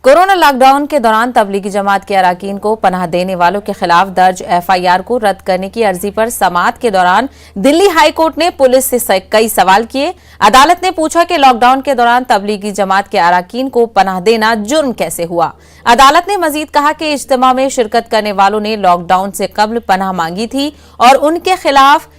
Corona lockdown के दौरान तबलीगी जमात के अरकान को पनाह देने वालों के खिलाफ दर्ज एफआईआर को रद्द करने की अर्जी पर समाअत के दौरान दिल्ली हाई कोर्ट ने पुलिस से कई सवाल किए। अदालत ने पूछा कि लॉकडाउन के दौरान तबलीगी जमात के अरकान को पनाह देना जुर्म कैसे हुआ। अदालत ने मजीद कहा कि इज्तिमा में शिरकत करने वालों ने लॉकडाउन से कबल पनाह मांगी थी और उनके खिलाफ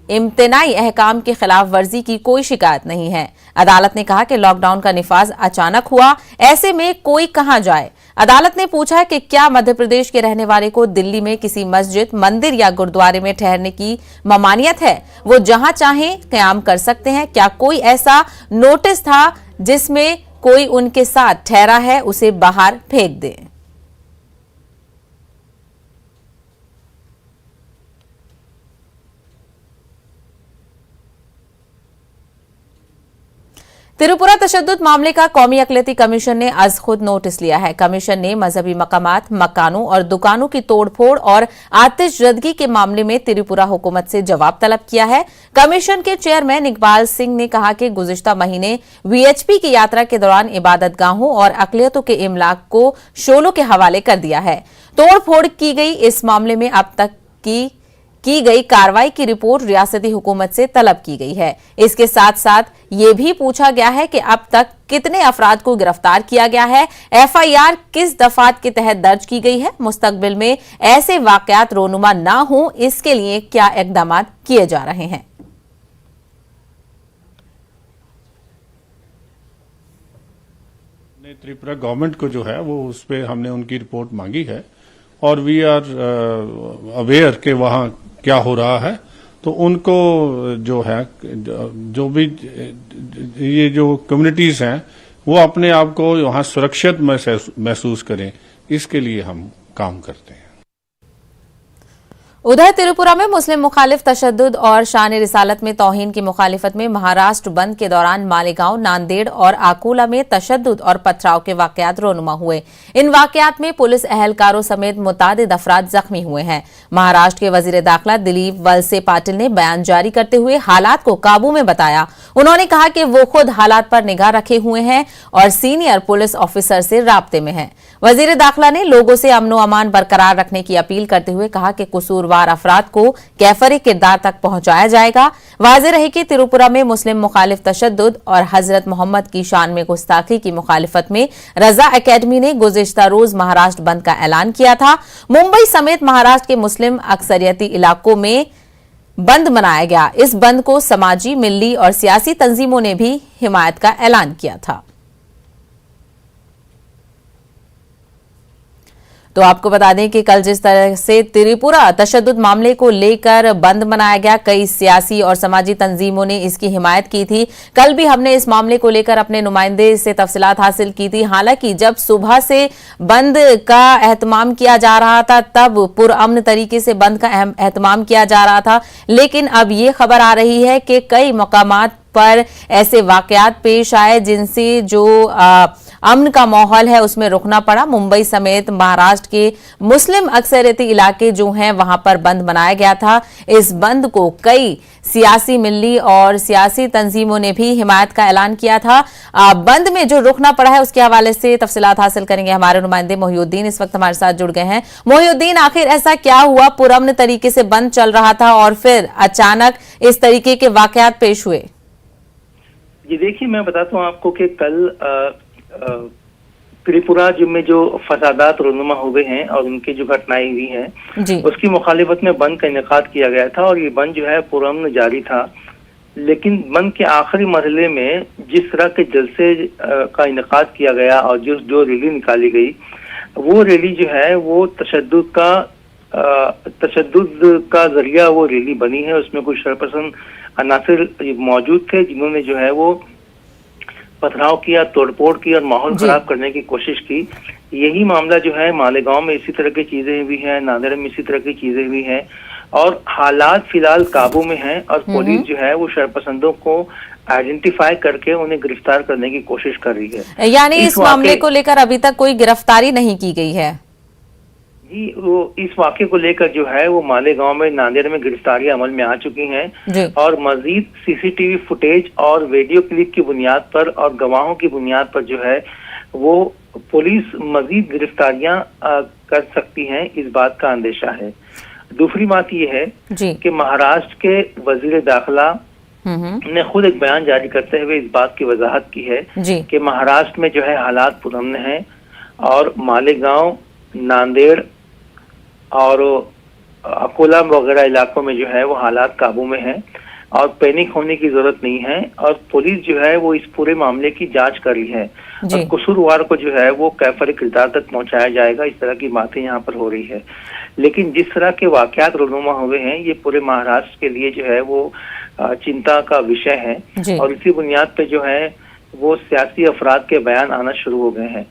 इम्तनाई अहकाम की खिलाफ वर्जी की कोई शिकायत नहीं है। अदालत ने कहा कि लॉकडाउन का निफाज अचानक हुआ, ऐसे में कोई कहां जाए। अदालत ने पूछा कि क्या मध्य प्रदेश के रहने वाले को दिल्ली में किसी मस्जिद, मंदिर या गुरुद्वारे में ठहरने की ममानियत है, वो जहां चाहें क़याम कर सकते हैं। क्या कोई ऐसा नोटिस था जिसमें कोई उनके साथ ठहरा है उसे बाहर फेंक दे। त्रिपुरा तशद्दुद मामले का कौमी अक़लियती कमीशन ने अज खुद नोटिस लिया है। कमीशन ने मजहबी मकामात, मकानों और दुकानों की तोड़फोड़ और आतिशजदगी के मामले में त्रिपुरा हुकूमत से जवाब तलब किया है। कमीशन के चेयरमैन इकबाल सिंह ने कहा कि गुज़िश्ता महीने वीएचपी की यात्रा के दौरान इबादतगाहों और अक़लियतों के इमलाक को शोलों के हवाले कर दिया है। तोड़फोड़ की गई इस मामले में अब तक की गई कार्रवाई की रिपोर्ट रियासती हुकूमत से तलब की गई है। इसके साथ साथ ये भी पूछा गया है कि अब तक कितने अफराद को गिरफ्तार किया गया है, एफआईआर किस दफात के तहत दर्ज की गई है, मुस्तकबिल में ऐसे वाकयात रोनुमा ना हो इसके लिए क्या इकदाम किए जा रहे हैं। त्रिपुरा गवर्नमेंट को जो है वो उस पर हमने उनकी रिपोर्ट मांगी है और वी आर अवेयर के वहां क्या हो रहा है, तो उनको जो है जो भी ये जो कम्युनिटीज हैं वो अपने आप को वहां सुरक्षित महसूस करें, इसके लिए हम काम करते हैं। उधर त्रिपुरा में मुस्लिम मुखालिफ तशद्दुद और शान रिसालत में तौहीन की मुखालिफत में महाराष्ट्र बंद के दौरान मालेगांव, नांदेड़ और आकोला में तशद्दुद और पथराव के वाकयात रोनुमा हुए। इन वाकयात में पुलिस अहलकारों समेत मुतादिद अफराद जख्मी हुए हैं। महाराष्ट्र के वजीर दाखिला दिलीप वलसे पाटिल ने बयान जारी करते हुए हालात को काबू में बताया। उन्होंने कहा कि वो खुद हालात पर निगाह रखे हुए हैं और सीनियर पुलिस ऑफिसर से राब्ते में हैं। वजीर दाखिला ने लोगों से अमनो अमान बरकरार रखने की अपील करते हुए कहा कि कसूरवार अफराद को कैफरी किरदार तक पहुंचाया जाएगा। वाज़ेह रहे कि त्रिपुरा में मुस्लिम मुखालिफ तशद्दुद और हजरत मोहम्मद की शान में गुस्ताखी की मुखालिफत में रजा एकेडमी ने गुज़िश्ता रोज महाराष्ट्र बंद का ऐलान किया था। मुंबई समेत महाराष्ट्र के मुस्लिम अक्सरियती इलाकों में बंद मनाया गया। इस बंद को समाजी, मिल्ली और सियासी तंजीमों ने भी हिमायत का ऐलान किया था। तो आपको बता दें कि कल जिस तरह से त्रिपुरा तशद्दुद मामले को लेकर बंद मनाया गया, कई सियासी और समाजी तंजीमों ने इसकी हिमायत की थी। कल भी हमने इस मामले को लेकर अपने नुमाइंदे से तफसीलात हासिल की थी। हालांकि जब सुबह से बंद का एहतमाम किया जा रहा था तब पुरअमन तरीके से बंद का एहतमाम किया जा रहा था, लेकिन अब ये खबर आ रही है कि कई मकामात पर ऐसे वाकयात पेश आए जिनसे जो अमन का माहौल है उसमें रुकना पड़ा। मुंबई समेत महाराष्ट्र के मुस्लिम अक्सरियती इलाके जो हैं वहां पर बंद मनाया गया था। इस बंद को कई सियासी, मिल्ली और सियासी तंजीमों ने भी हिमायत का ऐलान किया था। बंद में जो रुकना पड़ा है उसके हवाले से तफसीलात हासिल करेंगे हमारे नुमाइंदे मोहिउद्दीन इस वक्त हमारे साथ जुड़ गए हैं। मोहिउद्दीन, आखिर ऐसा क्या हुआ? पुरअमन तरीके से बंद चल रहा था और फिर अचानक इस तरीके के वाकयात पेश हुए। जी देखिए, मैं बताता हूँ आपको कि कल त्रिपुरा में जो फसादात रोनुमा हो गए हैं और उनकी जो घटनाएं हुई हैं उसकी मुखालिफत में बंद का इनेकाद किया गया था और ये बंद जो है पुरअमन जारी था। लेकिन बंद के आखिरी मरहले में जिस तरह के जलसे का इनेकाद किया गया और जो रैली निकाली गई, वो रैली जो है वो तशद्दुद का जरिया वो रैली बनी है। उसमें कुछ शरपसंद अनासिर मौजूद थे जिन्होंने जो है वो पथराव किया, तोड़फोड़ की और माहौल खराब करने की कोशिश की। यही मामला जो है मालेगांव में इसी तरह की चीजें हुई हैं, नांदेड़ में इसी तरह की चीजें हुई हैं और हालात फिलहाल काबू में हैं और पुलिस जो है वो शरपसंदों को आइडेंटिफाई करके उन्हें गिरफ्तार करने की कोशिश कर रही है। यानी इस मामले को लेकर अभी तक कोई गिरफ्तारी नहीं की गई है? जी, वो इस वाक़े को लेकर जो है वो मालेगांव में, नांदेड़ में गिरफ्तारियां अमल में आ चुकी हैं और मजीद सीसीटीवी फुटेज और वीडियो क्लिप की बुनियाद पर और गवाहों की बुनियाद पर जो है वो पुलिस मजीद गिरफ्तारियां कर सकती है, इस बात का अंदेशा है। दूसरी बात ये है कि महाराष्ट्र के वजीर दाखिला ने खुद एक बयान जारी करते हुए इस बात की वजाहत की है कि महाराष्ट्र में जो है हालात पुरअमन हैं और मालेगांव, नांदेड़ और अकोला वगैरह इलाकों में जो है वो हालात काबू में हैं और पैनिक होने की जरूरत नहीं है। और पुलिस जो है वो इस पूरे मामले की जांच कर रही है और कसूरवार को जो है वो कैफर किरदार तक पहुंचाया जाएगा। इस तरह की बातें यहाँ पर हो रही है। लेकिन जिस तरह के वाकयात रूनुमा हुए हैं, ये पूरे महाराष्ट्र के लिए जो है वो चिंता का विषय है और इसी बुनियाद पे जो है वो सियासी अफराद के बयान आना शुरू हो गए हैं।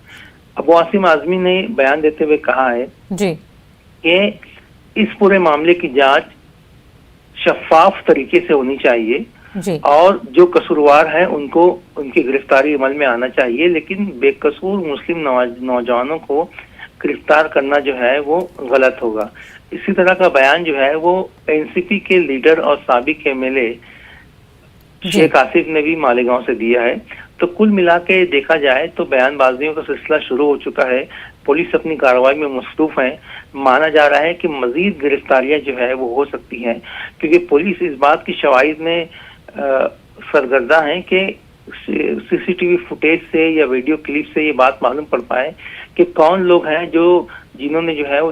अब वासिम आजमी ने बयान देते हुए कहा है कि इस पूरे मामले की जांच शफाफ तरीके से होनी चाहिए और जो कसूरवार हैं उनको उनकी गिरफ्तारी अमल में आना चाहिए, लेकिन बेकसूर मुस्लिम नौजवानों को गिरफ्तार करना जो है वो गलत होगा। इसी तरह का बयान जो है वो एनसीपी के लीडर और साबिक एमएलए शेख आसिफ ने भी मालेगांव से दिया है। तो कुल मिला के देखा जाए तो बयानबाजियों का सिलसिला शुरू हो चुका है। पुलिस अपनी कार्रवाई में मसरूफ है। माना जा रहा है कि मजीद गिरफ्तारियां जो है वो हो सकती हैं, क्योंकि पुलिस इस बात की शवाहिद में सरगर्दा है कि सीसीटीवी फुटेज से या वीडियो क्लिप से ये बात मालूम पड़ पाए कि कौन लोग हैं जिन्होंने जो है वो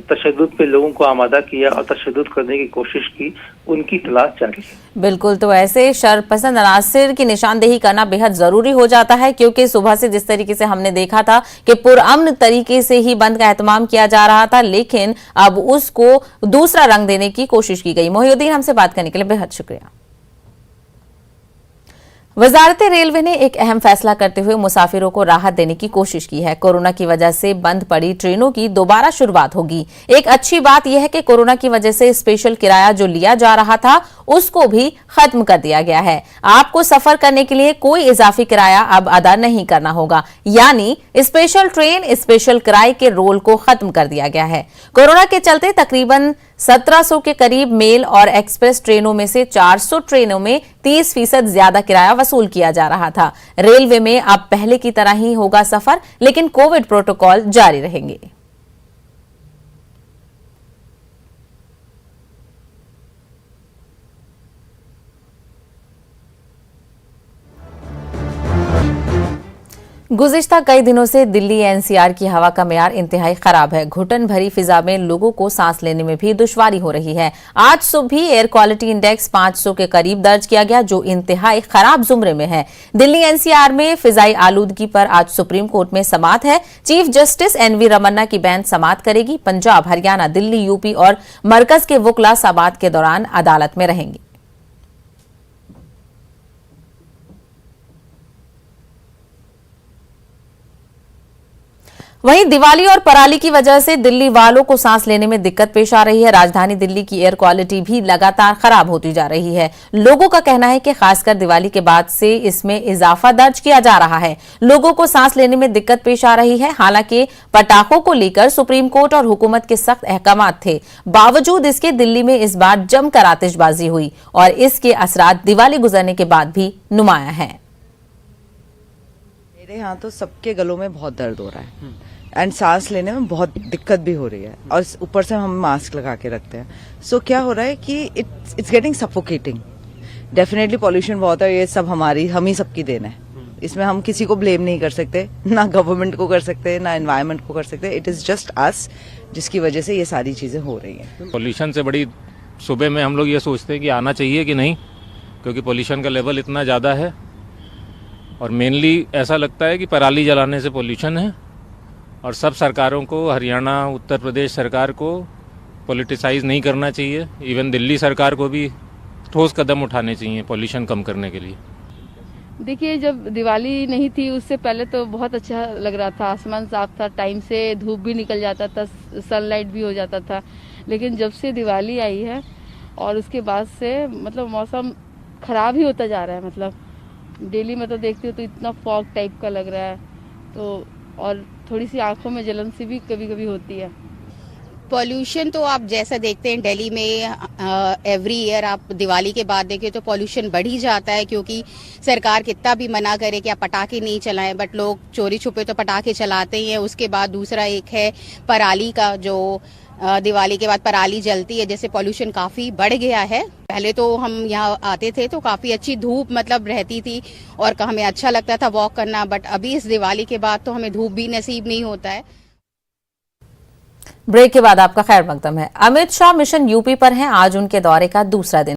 तशद्दुद पे लोगों को आमादा किया और तशद्दुद करने की कोशिश की, उनकी तलाश जारी है। बिल्कुल, तो ऐसे शरपसंद अनासिर की निशानदेही करना बेहद जरूरी हो जाता है, क्योंकि सुबह से जिस तरीके से हमने देखा था कि पुरअमन तरीके से ही बंद का एहतमाम किया जा रहा था, लेकिन अब उसको दूसरा रंग देने की कोशिश की गई। मोहिउद्दीन, हमसे बात करने के लिए बेहद शुक्रिया। वजारत रेलवे ने एक अहम फैसला करते हुए मुसाफिरों को राहत देने की कोशिश की है। कोरोना की वजह से बंद पड़ी ट्रेनों की दोबारा शुरुआत होगी। एक अच्छी बात यह है कि कोरोना की वजह से स्पेशल किराया जो लिया जा रहा था उसको भी खत्म कर दिया गया है। आपको सफर करने के लिए कोई इजाफी किराया अब अदा नहीं करना होगा, यानी स्पेशल ट्रेन स्पेशल किराए के रोल को खत्म कर दिया गया है। कोरोना के चलते तकरीबन 1700 के करीब मेल और एक्सप्रेस ट्रेनों में से 400 ट्रेनों में 30% ज्यादा किराया वसूल किया जा रहा था। रेलवे में अब पहले की तरह ही होगा सफर, लेकिन कोविड प्रोटोकॉल जारी रहेंगे। गुज़िश्ता कई दिनों से दिल्ली एनसीआर की हवा का मेयार इंतहाई खराब है। घुटन भरी फिजा में लोगों को सांस लेने में भी दुश्वारी हो रही है। आज सुबह एयर क्वालिटी इंडेक्स 500 के करीब दर्ज किया गया, जो इंतहाई खराब जुमरे में है। दिल्ली एनसीआर में फिजाई आलूदगी पर आज सुप्रीम कोर्ट में समाअत है। चीफ जस्टिस एनवी रमन्ना की बेंच समाअत करेगी। पंजाब, हरियाणा, दिल्ली, यूपी और मरकज के वुकला समाअत के दौरान अदालत में रहेंगे। वहीं दिवाली और पराली की वजह से दिल्ली वालों को सांस लेने में दिक्कत पेश आ रही है। राजधानी दिल्ली की एयर क्वालिटी भी लगातार खराब होती जा रही है। लोगों का कहना है कि खासकर दिवाली के बाद से इसमें इजाफा दर्ज किया जा रहा है। लोगों को सांस लेने में दिक्कत पेश आ रही है। हालांकि पटाखों को लेकर सुप्रीम कोर्ट और हुकूमत के सख्त अहकामात थे, बावजूद इसके दिल्ली में इस बार जमकर आतिशबाजी हुई और इसके असरात दिवाली गुजरने के बाद भी नुमाया है। मेरे यहाँ तो सबके गलों में बहुत दर्द हो रहा है एंड सांस लेने में बहुत दिक्कत भी हो रही है और ऊपर से हम मास्क लगा के रखते हैं। सो क्या हो रहा है कि it's getting suffocating. Definitely pollution बहुत है, ये सब हम ही सबकी देन है। इसमें हम किसी को ब्लेम नहीं कर सकते, ना गवर्नमेंट को कर सकते, ना एनवायरनमेंट को कर सकते। इट इज जस्ट अस, जिसकी वजह से ये सारी चीजें हो रही हैं। पॉल्यूशन से बड़ी सुबह में हम लोग ये सोचते हैं कि आना चाहिए कि नहीं, क्योंकि पॉल्यूशन का लेवल इतना ज़्यादा है और मेनली ऐसा लगता है कि पराली जलाने से पॉल्यूशन है। और सब सरकारों को, हरियाणा, उत्तर प्रदेश सरकार को पॉलिटिसाइज नहीं करना चाहिए। इवन दिल्ली सरकार को भी ठोस कदम उठाने चाहिए पॉल्यूशन कम करने के लिए। देखिए, जब दिवाली नहीं थी उससे पहले तो बहुत अच्छा लग रहा था। आसमान साफ था, टाइम से धूप भी निकल जाता था, सनलाइट भी हो जाता था। लेकिन जब से दिवाली आई है और उसके बाद से मतलब मौसम खराब ही होता जा रहा है। मतलब डेली में तो देखती हूँ तो इतना फॉग टाइप का लग रहा है, तो और थोड़ी सी आंखों में जलन सी भी कभी कभी होती है। पॉल्यूशन तो आप जैसा देखते हैं दिल्ली में एवरी ईयर आप दिवाली के बाद देखें तो पॉल्यूशन बढ़ ही जाता है, क्योंकि सरकार कितना भी मना करे कि आप पटाखे नहीं चलाएं, बट लोग चोरी छुपे तो पटाखे चलाते ही हैं। उसके बाद दूसरा एक है पराली का, जो दिवाली के बाद पराली जलती है, जैसे पॉल्यूशन काफ़ी बढ़ गया है। पहले तो हम यहाँ आते थे तो काफ़ी अच्छी धूप मतलब रहती थी और हमें अच्छा लगता था वॉक करना, बट अभी इस दिवाली के बाद तो हमें धूप भी नसीब नहीं होता है। ब्रेक के बाद आपका खैर मकदम है। अमित शाह मिशन यूपी पर हैं, आज उनके दौरे का दूसरा दिन।